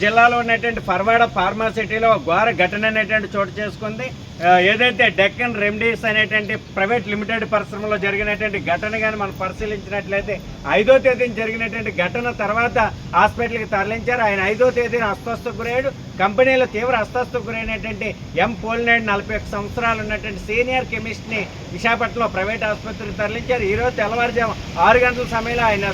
జిల్లాలో ఉన్నటువంటి పరవాడ ఫార్మాసిటీలో ఘోర ఘటన అనేటువంటి చోటు చేసుకుంది. ఏదైతే డెక్కన్ రెమెడీస్ అనేటువంటి ప్రైవేట్ లిమిటెడ్ పరిశ్రమలో జరిగినటువంటి ఘటన కానీ మనం పరిశీలించినట్లయితే 5వ తేదీన జరిగినటువంటి ఘటన తర్వాత హాస్పిటల్కి తరలించారు. ఆయన 5వ తేదీన అస్వస్థకు గురయ్యాడు. కంపెనీలో తీవ్ర అస్వస్థకు గురైనటువంటి ఎం పోలినాయుడు 41 సంవత్సరాలు ఉన్నటువంటి సీనియర్ కెమిస్ట్ని విశాఖపట్నంలో ప్రైవేట్ ఆసుపత్రికి తరలించారు. ఈరోజు తెల్లవారుజాము 6 గంటల సమయంలో ఆయన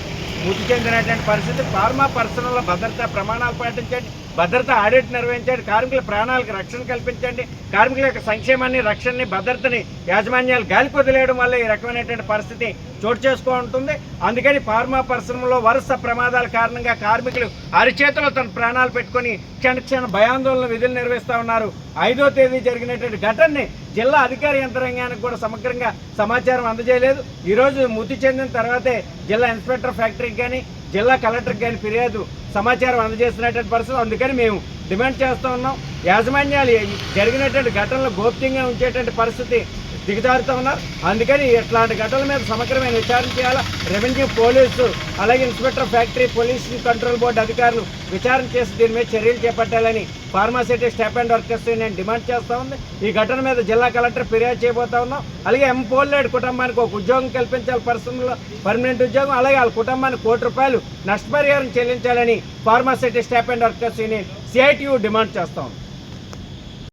మృతి చెందినటువంటి పరిస్థితి. ఫార్మా పరిశ్రమలో భద్రతా ప్రమాణాలు పాటించండి, భద్రతా ఆడిట్ నిర్వహించండి, కార్మికుల ప్రాణాలకు రక్షణ కల్పించండి, కార్మికుల యొక్క సంక్షేమాన్ని, రక్షణని, భద్రతని యాజమాన్యాలు గాలికి వదిలేయడం వల్ల ఈ రకమైనటువంటి పరిస్థితి చోటు చేసుకుంటుంది. అందుకని ఫార్మా పరిశ్రమలో వరుస ప్రమాదాల కారణంగా కార్మికులు అరిచేతిలో తన ప్రాణాలు పెట్టుకొని క్షణ భయాందోళన విధులు నిర్వహిస్తూ ఉన్నారు. 5వ తేదీ జరిగినటువంటి ఘటనని జిల్లా అధికార యంత్రాంగానికి కూడా సమగ్రంగా సమాచారం అందజేయలేదు. ఈరోజు మృతి చెందిన తర్వాతే జిల్లా ఇన్స్పెక్టర్ ఫ్యాక్టరీకి కానీ జిల్లా కలెక్టర్కి కానీ ఫిర్యాదు సమాచారం అందజేస్తున్నటువంటి పరిస్థితి. అందుకని మేము డిమాండ్ చేస్తూ ఉన్నాం, యాజమాన్యాలు జరిగినటువంటి ఘటనలు గోప్యంగా ఉంచేటువంటి పరిస్థితి దిగజారుతూ ఉన్నారు. అందుకని ఇట్లాంటి ఘటనల మీద సమగ్రమైన విచారణ చేయాలా. రెవెన్యూ, పోలీసు, అలాగే inspector factory, pollution control board అధికారులు విచారణ చేసి దీని మీద చర్యలు చేపట్టాలని ఫార్మాసిటీ స్టాఫ్ అండ్ వర్కర్స్ నేను డిమాండ్ చేస్తూ ఉంది. ఈ ఘటన మీద జిల్లా కలెక్టర్ ఫిర్యాదు చేయబోతా ఉన్నాం. అలాగే ఎం పోలినాయుడు కుటుంబానికి ఒక ఉద్యోగం కల్పించాలి, పరిశ్రమలో పర్మనెంట్ ఉద్యోగం, అలాగే వాళ్ళ కుటుంబానికి ₹1 కోటి నష్టపరిహారం చెల్లించాలని pharma city staff and workers union CITU demand చేస్తా ఉంది.